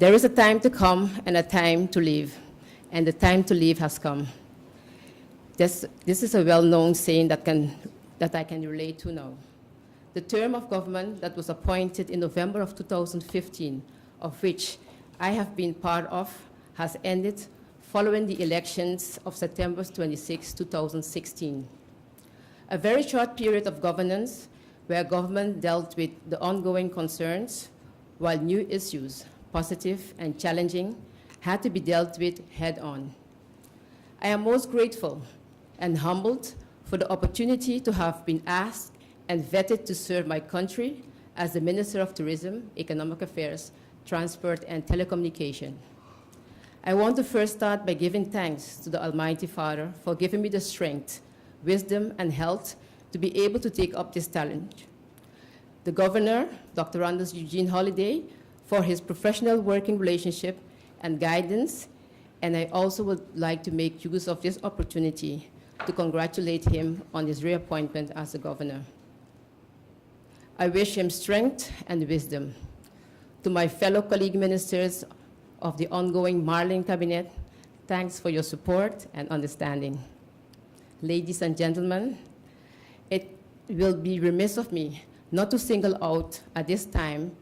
There is a time to come and a time to leave, and the time to leave has come. This is a well-known saying that I can relate to now. The term of government that was appointed in November of 2015, of which I have been part of, has ended following the elections of September 26, 2016. A very short period of governance where government dealt with the ongoing concerns, while new issues, positive and challenging, had to be dealt with head-on. I am most grateful and humbled for the opportunity to have been asked and vetted to serve my country as the Minister of Tourism, Economic Affairs, Transport, and Telecommunication. I want to first start by giving thanks to the Almighty Father for giving me the strength, wisdom, and health to be able to take up this challenge. The Governor, Dr. Randus Eugene Holliday, for his professional working relationship and guidance, and I also would like to make use of this opportunity to congratulate him on his reappointment as the Governor. I wish him strength and wisdom. To my fellow colleague ministers of the ongoing Marlin Cabinet, thanks for your support and understanding. Ladies and gentlemen, it will be remiss of me not to single out at this time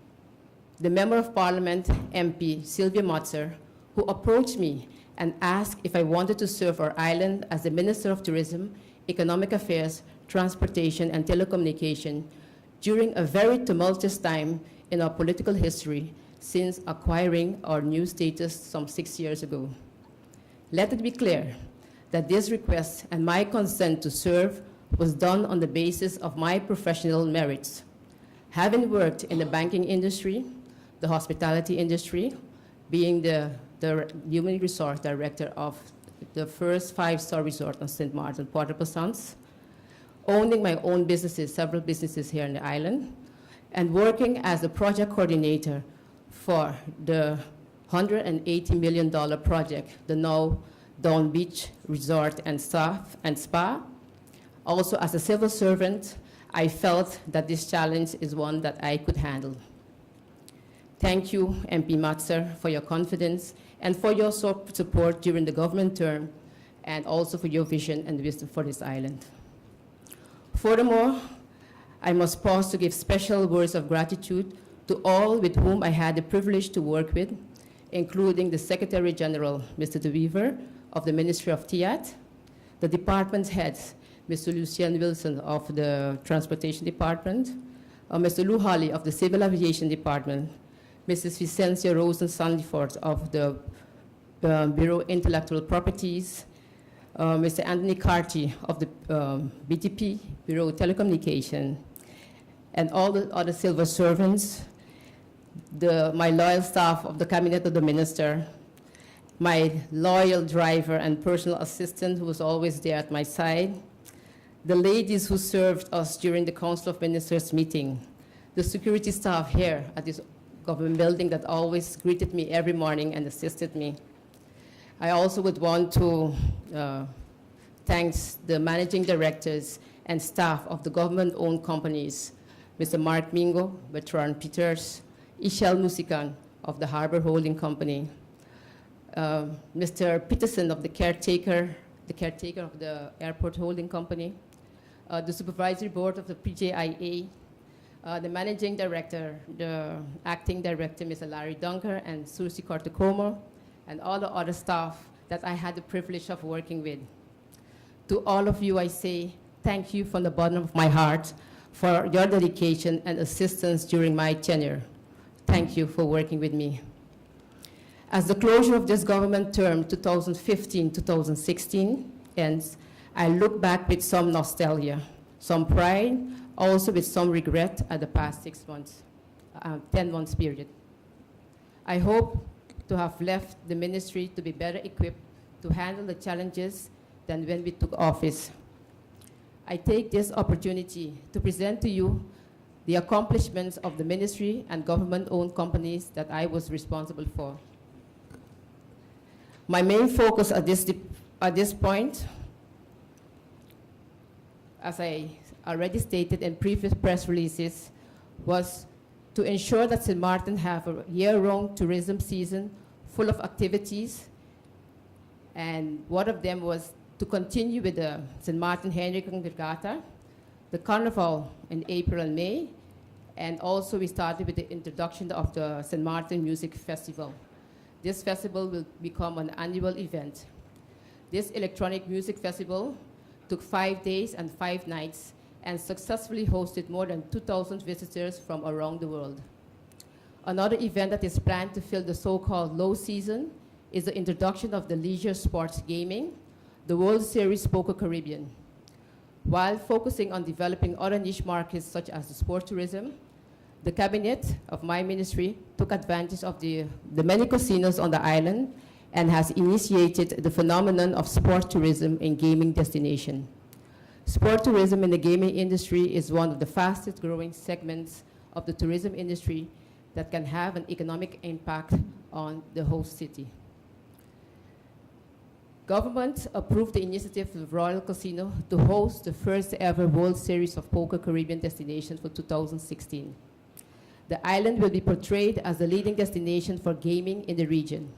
the Member of Parliament, MP Sylvia Motzer, who approached me and asked if I wanted to serve our island as the Minister of Tourism, Economic Affairs, Transportation, and Telecommunication during a very tumultuous time in our political history since acquiring our new status some 6 years ago. Let it be clear that this request and my consent to serve was done on the basis of my professional merits. Having worked in the banking industry, the hospitality industry, being the Human Resource Director of the first 5-star resort on St. Martin, Port-au-Prince, owning my own businesses, several businesses here on the island, and working as the project coordinator for the $180 million project, the now Down Beach Resort and Spa. Also, as a civil servant, I felt that this challenge is one that I could handle. Thank you, MP Matzer, for your confidence and for your support during the government term, and also for your vision and wisdom for this island. Furthermore, I must pause to give special words of gratitude to all with whom I had the privilege to work with, including the Secretary General, Mr. De Wever, of the Ministry of TIAT, the department heads, Mr. Lucien Wilson of the Transportation Department, Mr. Lou Holly of the Civil Aviation Department, Mrs. Vicencia Rosen-Sandifort of the Bureau Intellectual Properties, Mr. Anthony Carty of the BTP, Bureau Telecommunication, and all the other civil servants, my loyal staff of the Cabinet of the Minister, my loyal driver and personal assistant who was always there at my side, the ladies who served us during the Council of Ministers meeting, the security staff here at this government building that always greeted me every morning and assisted me. I also would want to thank the managing directors and staff of the government-owned companies, Mr. Mark Mingo, Bertrand Peters, Ishel Musikan of the Harbor Holding Company, Mr. Peterson of the caretaker of the Airport Holding Company, the supervisory board of the PJIA, the managing director, the acting director, Mr. Larry Dunker, and Susie Cortecomo, and all the other staff that I had the privilege of working with. To all of you, I say thank you from the bottom of my heart for your dedication and assistance during my tenure. Thank you for working with me. As the closure of this government term, 2015-2016, ends, I look back with some nostalgia, some pride, also with some regret at the past 6 months, 10 months period. I hope to have left the ministry to be better equipped to handle the challenges than when we took office. I take this opportunity to present to you the accomplishments of the ministry and government-owned companies that I was responsible for. My main focus at this point, as I already stated in previous press releases, was to ensure that St. Martin have a year-round tourism season full of activities. And one of them was to continue with the St. Martin Henry Regatta, the Carnival in April and May, and also we started with the introduction of the St. Martin Music Festival. This festival will become an annual event. This electronic music festival took 5 days and 5 nights and successfully hosted more than 2,000 visitors from around the world. Another event that is planned to fill the so-called low season is the introduction of the leisure sports gaming, the World Series Poker Caribbean. While focusing on developing other niche markets such as the sport tourism, the cabinet of my ministry took advantage of the many casinos on the island and has initiated the phenomenon of sport tourism in gaming destination. Sport tourism in the gaming industry is one of the fastest growing segments of the tourism industry that can have an economic impact on the host city. Government approved the initiative of Royal Casino to host the first ever World Series of Poker Caribbean destination for 2016. The island will be portrayed as the leading destination for gaming in the region.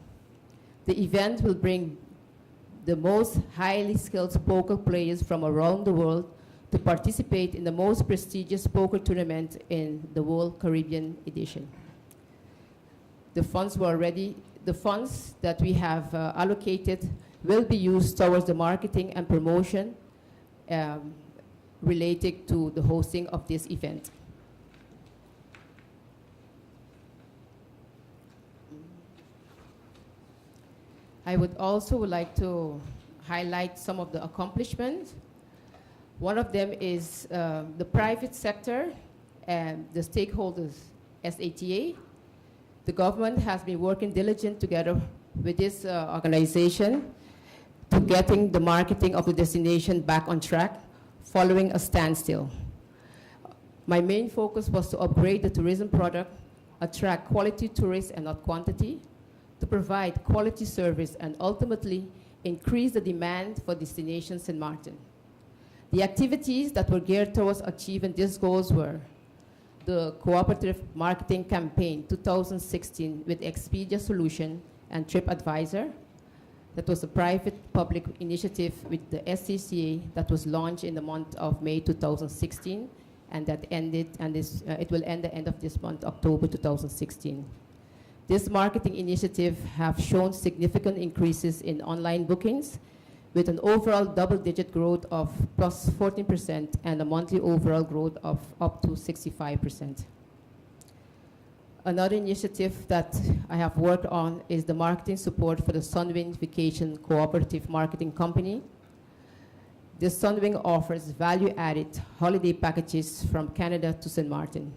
The event will bring the most highly skilled poker players from around the world to participate in the most prestigious poker tournament in the World Caribbean edition. The funds that we have allocated will be used towards the marketing and promotion related to the hosting of this event. I would also like to highlight some of the accomplishments. One of them is the private sector and the stakeholders, SATA. The government has been working diligently together with this organization to getting the marketing of the destination back on track following a standstill. My main focus was to upgrade the tourism product, attract quality tourists and not quantity, to provide quality service and ultimately increase the demand for Destination St. Martin. The activities that were geared towards achieving these goals were the Cooperative Marketing Campaign 2016 with Expedia Solution and TripAdvisor. That was a private-public initiative with the SCCA that was launched in the month of May 2016, and that ended, and it will end the end of this month, October 2016. This marketing initiative have shown significant increases in online bookings with an overall double-digit growth of plus 14% and a monthly overall growth of up to 65%. Another initiative that I have worked on is the marketing support for the Sunwing Vacation Cooperative Marketing Company. The Sunwing offers value-added holiday packages from Canada to St. Martin.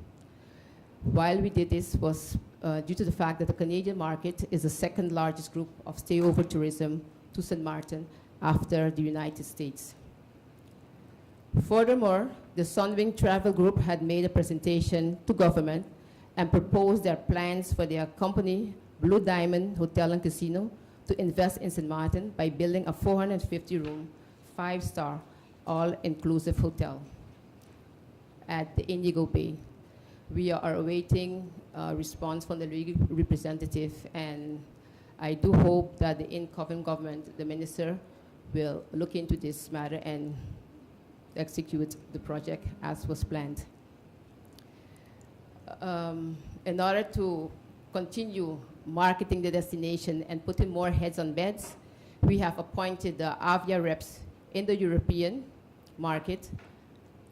While we did this was due to the fact that the Canadian market is the second largest group of stayover tourism to St. Martin after the United States. Furthermore, the Sunwing Travel Group had made a presentation to government and proposed their plans for their company, Blue Diamond Hotel and Casino, to invest in St. Martin by building a 450-room, 5-star, all-inclusive hotel at the Indigo Bay. We are awaiting a response from the legal representative, and I do hope that the incoming government, the minister, will look into this matter and execute the project as was planned. In order to continue marketing the destination and putting more heads on beds, we have appointed the Avia reps in the European market,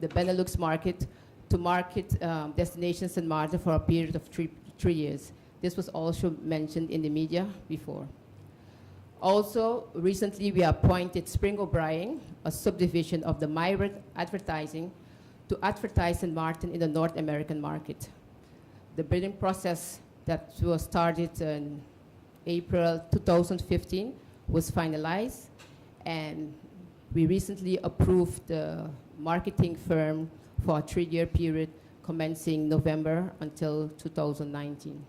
the Benelux market, to market Destination St. Martin for a period of three years. This was also mentioned in the media before. Also, recently we appointed Spring O'Brien, a subdivision of the Myriad Advertising, to advertise St. Martin in the North American market. The bidding process that was started in April 2015 was finalized, and we recently approved the marketing firm for a 3-year period commencing November until 2019.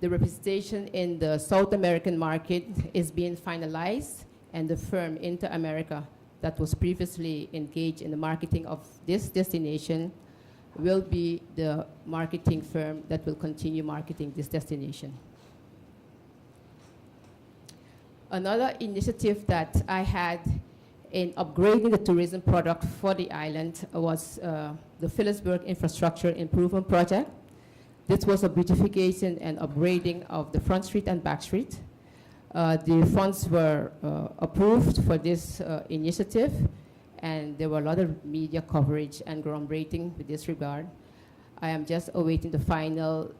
The representation in the South American market is being finalized, and the firm Inter-America that was previously engaged in the marketing of this destination will be the marketing firm that will continue marketing this destination. Another initiative that I had in upgrading the tourism product for the island was the Phillipsburg Infrastructure Improvement Project. This was a beautification and upgrading of the front street and back street. The funds were approved for this initiative, and there were a lot of media coverage and groundbreaking with this regard. I am just awaiting the final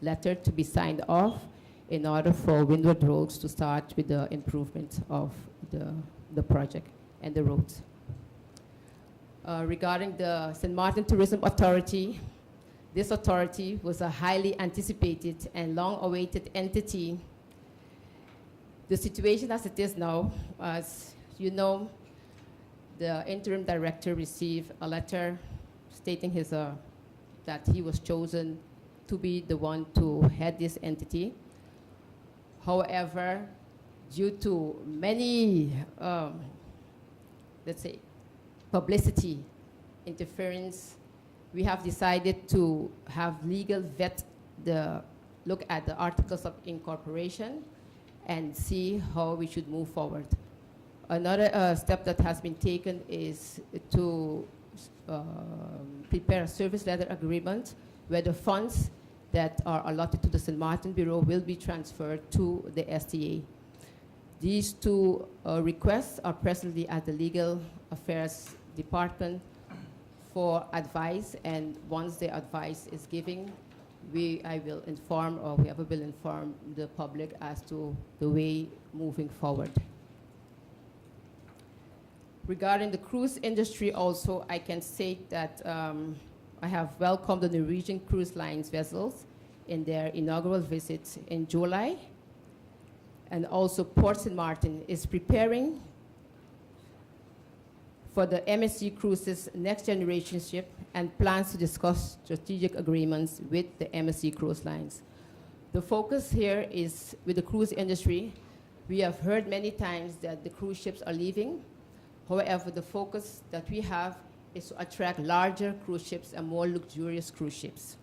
letter to be signed off in order for Windward Roads to start with the improvement of the project and the roads. Regarding the St. Martin Tourism Authority, this authority was a highly anticipated and long-awaited entity. The situation as it is now, as you know, the interim director received a letter stating that he was chosen to be the one to head this entity. However, due to many, let's say, publicity, interference, we have decided to have legal vet look at the articles of incorporation and see how we should move forward. Another step that has been taken is to prepare a service letter agreement where the funds that are allotted to the St. Martin Bureau will be transferred to the STA. These two requests are presently at the Legal Affairs Department for advice, and once the advice is given, I will inform, or whoever will inform the public as to the way moving forward. Regarding the cruise industry also, I can state that I have welcomed the Norwegian Cruise Lines vessels in their inaugural visit in July. And also Port St. Martin is preparing for the MSC Cruises next generation ship and plans to discuss strategic agreements with the MSC Cruise Lines. The focus here is with the cruise industry. We have heard many times that the cruise ships are leaving. However, the focus that we have is to attract larger cruise ships and more luxurious cruise ships.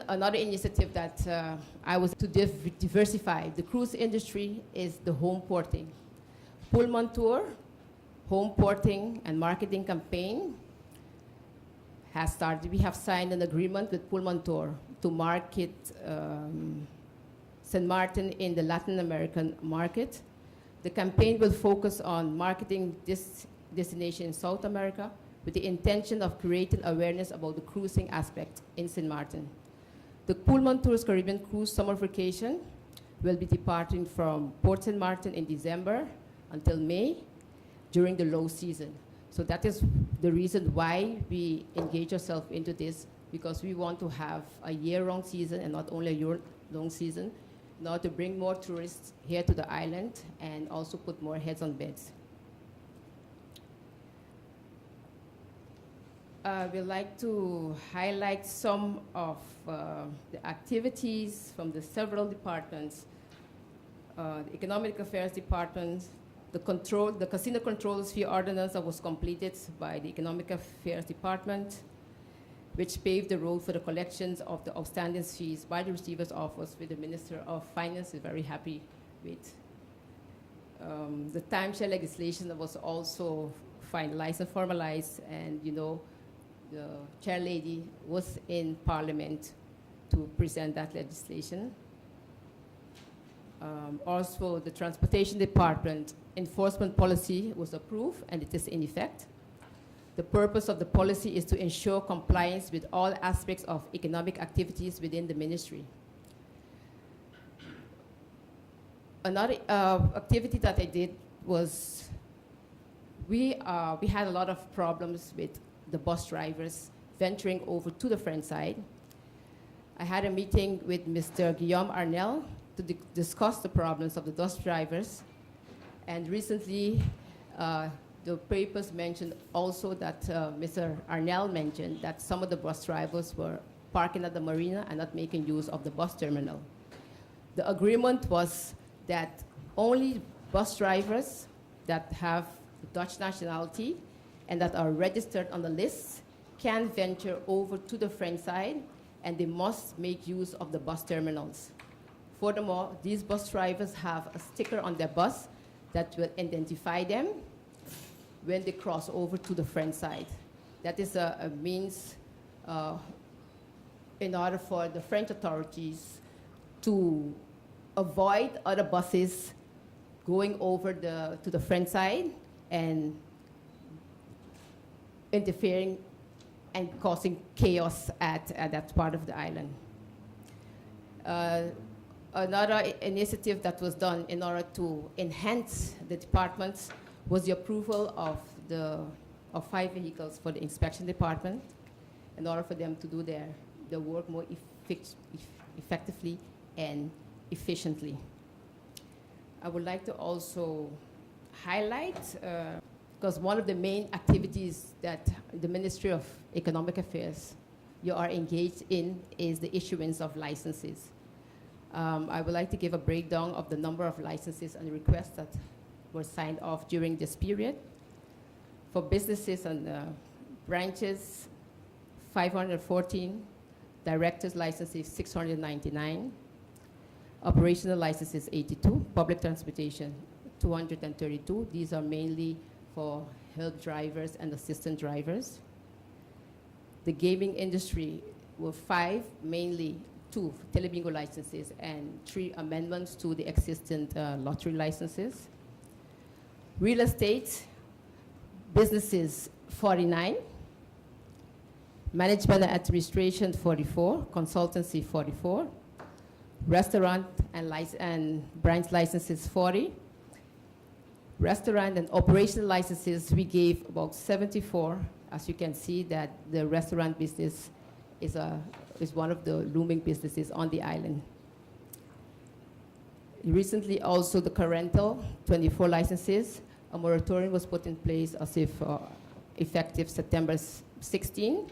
Another initiative that I was to diversify the cruise industry is the home porting. Pullman Tour, home porting and marketing campaign has started. We have signed an agreement with Pullman Tour to market St. Martin in the Latin American market. The campaign will focus on marketing this destination in South America with the intention of creating awareness about the cruising aspect in St. Martin. The Pullman Tours Caribbean Cruise Summer Vacation will be departing from Port St. Martin in December until May during the low season. So that is the reason why we engage ourselves into this, because we want to have a year-round season and not only a year-long season, in order to bring more tourists here to the island and also put more heads on beds. We'd like to highlight some of the activities from the several departments. The Economic Affairs Department, the Casino Controls Fee Ordinance that was completed by the Economic Affairs Department, which paved the road for the collections of the outstanding fees by the Receiver's Office, with the Minister of Finance is very happy with. The timeshare legislation that was also finalized and formalized, and you know, the chair lady was in Parliament to present that legislation. Also, the Transportation Department enforcement policy was approved, and it is in effect. The purpose of the policy is to ensure compliance with all aspects of economic activities within the ministry. Another activity that I did was we had a lot of problems with the bus drivers venturing over to the French side. I had a meeting with Mr. Guillaume Arnel to discuss the problems of the bus drivers. And recently, the papers mentioned also that Mr. Arnel mentioned that some of the bus drivers were parking at the marina and not making use of the bus terminal. The agreement was that only bus drivers that have Dutch nationality and that are registered on the list can venture over to the French side, and they must make use of the bus terminals. Furthermore, these bus drivers have a sticker on their bus that will identify them when they cross over to the French side. That is a means in order for the French authorities to avoid other buses going over to the French side and interfering and causing chaos at that part of the island. Another initiative that was done in order to enhance the departments was the approval of 5 vehicles for the inspection department in order for them to do their work more effectively and efficiently. I would like to also highlight, because one of the main activities that the Ministry of Economic Affairs you are engaged in is the issuance of licenses. I would like to give a breakdown of the number of licenses and requests that were signed off during this period. For businesses and branches, 514, directors' licenses 699, operational licenses 82, public transportation 232. These are mainly for help drivers and assistant drivers. The gaming industry were 5, mainly 2 telebingo licenses and 3 amendments to the existing lottery licenses. Real estate businesses 49, management and administration 44, consultancy 44, restaurant and branch licenses 40. Restaurant and operational licenses we gave about 74. As you can see that the restaurant business is one of the looming businesses on the island. Recently also the car rental, 24 licenses. A moratorium was put in place as if effective September 16.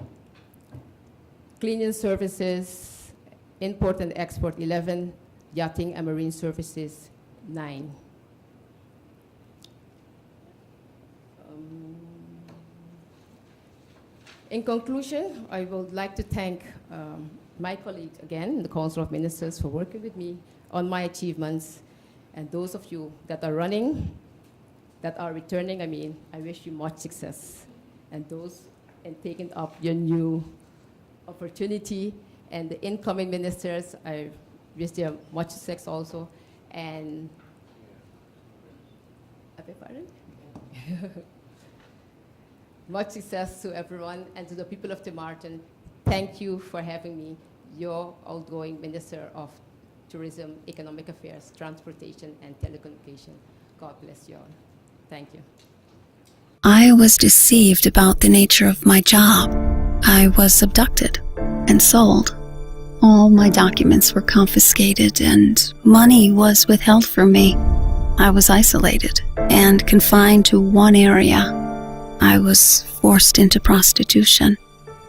Cleaning services, import and export 11, yachting and marine services 9. In conclusion, I would like to thank my colleague again, the Council of Ministers, for working with me on my achievements, and those of you that are running, that are returning, I wish you much success. And those in taking up your new opportunity, and the incoming ministers, I wish them much success also. And, I beg pardon? Much success to everyone, and to the people of Martin. Thank you for having me, your outgoing Minister of Tourism, Economic Affairs, Transportation, and Telecommunication. God bless you all. Thank you. I was deceived about the nature of my job. I was abducted and sold. All my documents were confiscated and money was withheld from me. I was isolated and confined to one area. I was forced into prostitution.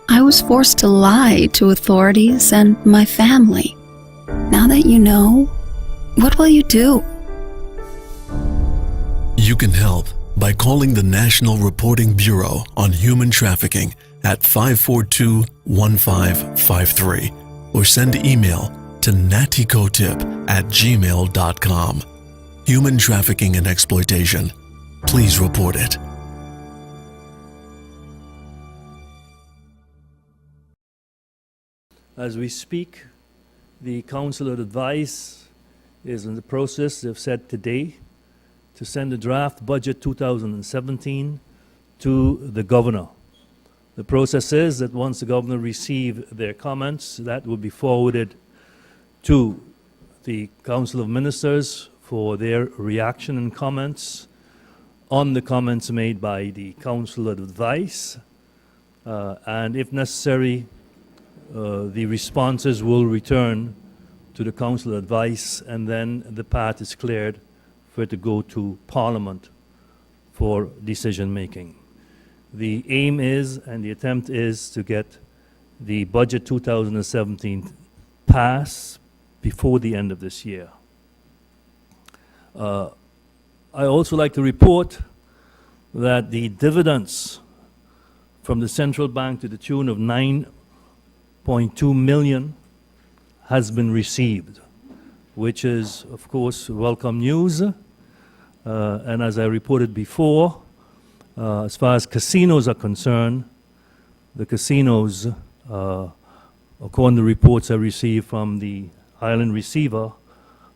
I was forced to lie to authorities and my family. Now that you know, what will you do? You can help by calling the National Reporting Bureau on Human Trafficking at 542-1553 or send email to naticotip@gmail.com. Human trafficking and exploitation. Please report it. As we speak, the Council of Advice is in the process, they've said today, to send the draft budget 2017 to the Governor. The process is that once the Governor receives their comments, that will be forwarded to the Council of Ministers for their reaction and comments on the comments made by the Council of Advice, and if necessary, the responses will return to the Council of Advice, and then the path is cleared for it to go to Parliament for decision making. The aim is, and the attempt is, to get the budget 2017 passed before the end of this year. I also like to report that the dividends from the central bank to the tune of 9.2 million has been received, which is, of course, welcome news. And as I reported before, as far as casinos are concerned, the casinos, according to reports I received from the island receiver,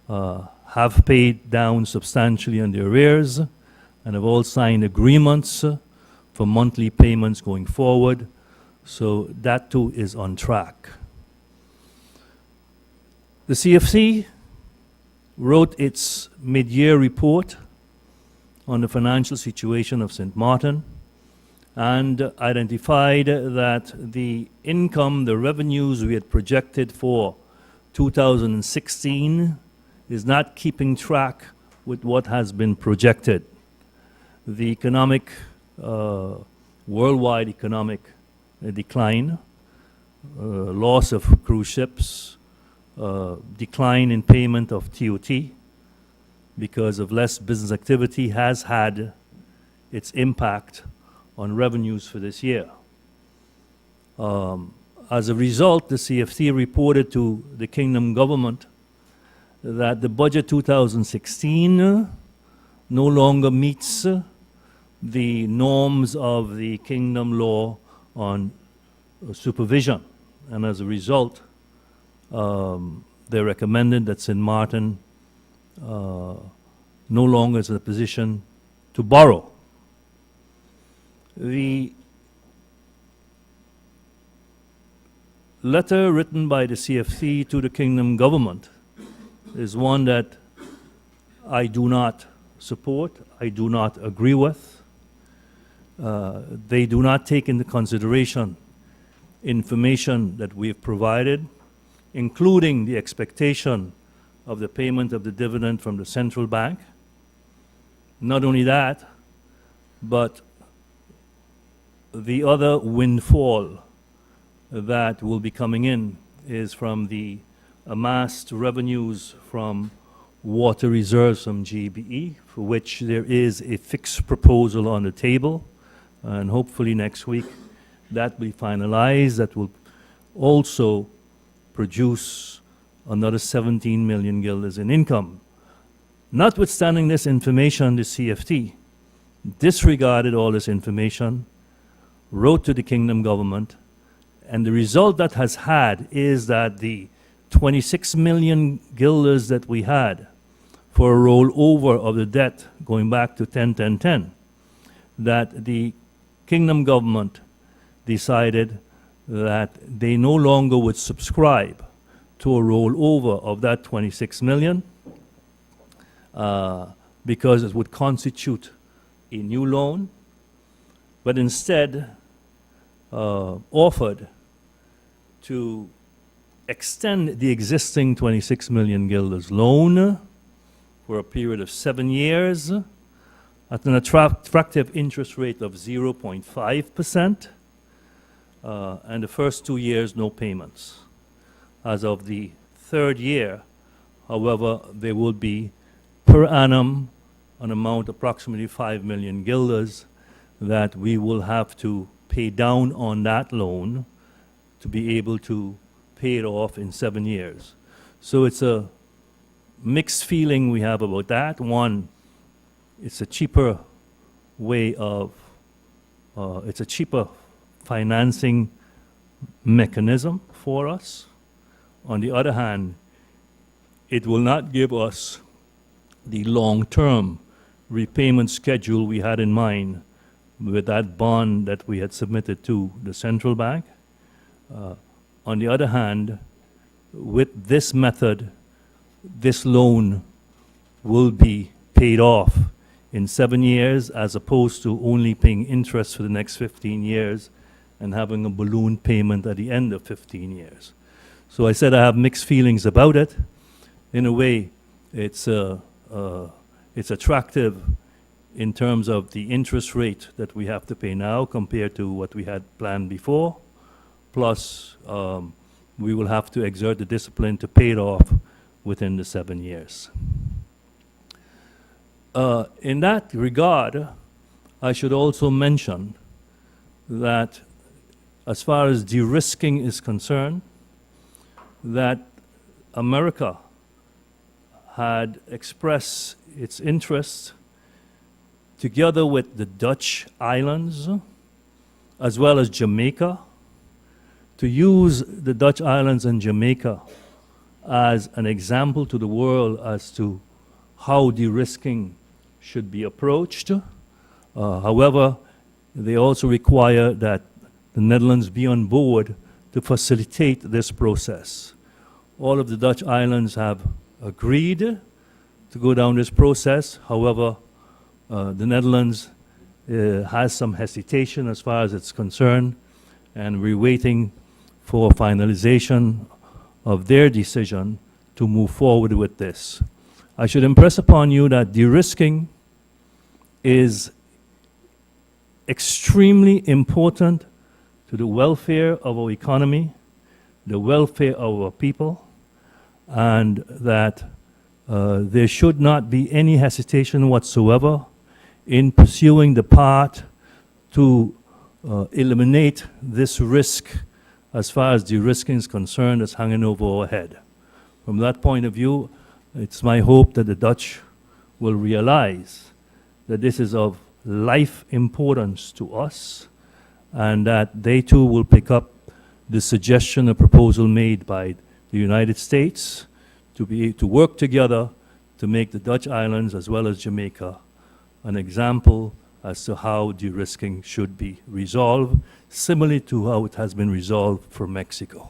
have paid down substantially on their arrears and have all signed agreements for monthly payments going forward. So that too is on track. The CFC wrote its mid-year report on the financial situation of St. Martin and identified that the income, the revenues we had projected for 2016 is not keeping track with what has been projected. The economic, worldwide economic decline, loss of cruise ships, decline in payment of TOT because of less business activity has had its impact on revenues for this year. As a result, the CFC reported to the Kingdom government that the budget 2016 no longer meets the norms of the Kingdom law on supervision. And as a result, they recommended that St. Martin no longer is in a position to borrow. The letter written by the CFC to the Kingdom government is one that I do not support, I do not agree with. They do not take into consideration information that we've provided, including the expectation of the payment of the dividend from the central bank. Not only that, but the other windfall that will be coming in is from the amassed revenues from water reserves from GBE, for which there is a fixed proposal on the table, and hopefully next week that will be finalized. That will also produce another 17 million guilders in income. Notwithstanding this information, the CFT disregarded all this information, wrote to the Kingdom government, and the result that has had is that the 26 million guilders that we had for a rollover of the debt going back to 10-10-10, that the Kingdom government decided that they no longer would subscribe to a rollover of that 26 million because it would constitute a new loan, but instead offered to extend the existing 26 million guilders loan for a period of 7 years at an attractive interest rate of 0.5%, and the first 2 years no payments. As of the third year, however, there will be per annum an amount approximately 5 million guilders that we will have to pay down on that loan to be able to pay it off in 7 years. So it's a mixed feeling we have about that. One, it's a cheaper way of, it's a cheaper financing mechanism for us. On the other hand, it will not give us the long-term repayment schedule we had in mind with that bond that we had submitted to the central bank. On the other hand, with this method, this loan will be paid off in 7 years as opposed to only paying interest for the next 15 years and having a balloon payment at the end of 15 years. So I said I have mixed feelings about it. In a way, it's attractive in terms of the interest rate that we have to pay now compared to what we had planned before. Plus, we will have to exert the discipline to pay it off within the 7 years. In that regard, I should also mention that as far as de-risking is concerned, that America had expressed its interest together with the Dutch islands as well as Jamaica to use the Dutch islands and Jamaica as an example to the world as to how de-risking should be approached. However, they also require that the Netherlands be on board to facilitate this process. All of the Dutch islands have agreed to go down this process. However, the Netherlands has some hesitation as far as it's concerned, and we're waiting for finalization of their decision to move forward with this. I should impress upon you that de-risking is extremely important to the welfare of our economy, the welfare of our people, and that there should not be any hesitation whatsoever in pursuing the path to eliminate this risk as far as de-risking is concerned that's hanging over our head. From that point of view, it's my hope that the Dutch will realize that this is of life importance to us, and that they too will pick up the suggestion, a proposal made by the United States to work together to make the Dutch islands as well as Jamaica an example as to how de-risking should be resolved, similarly to how it has been resolved for Mexico.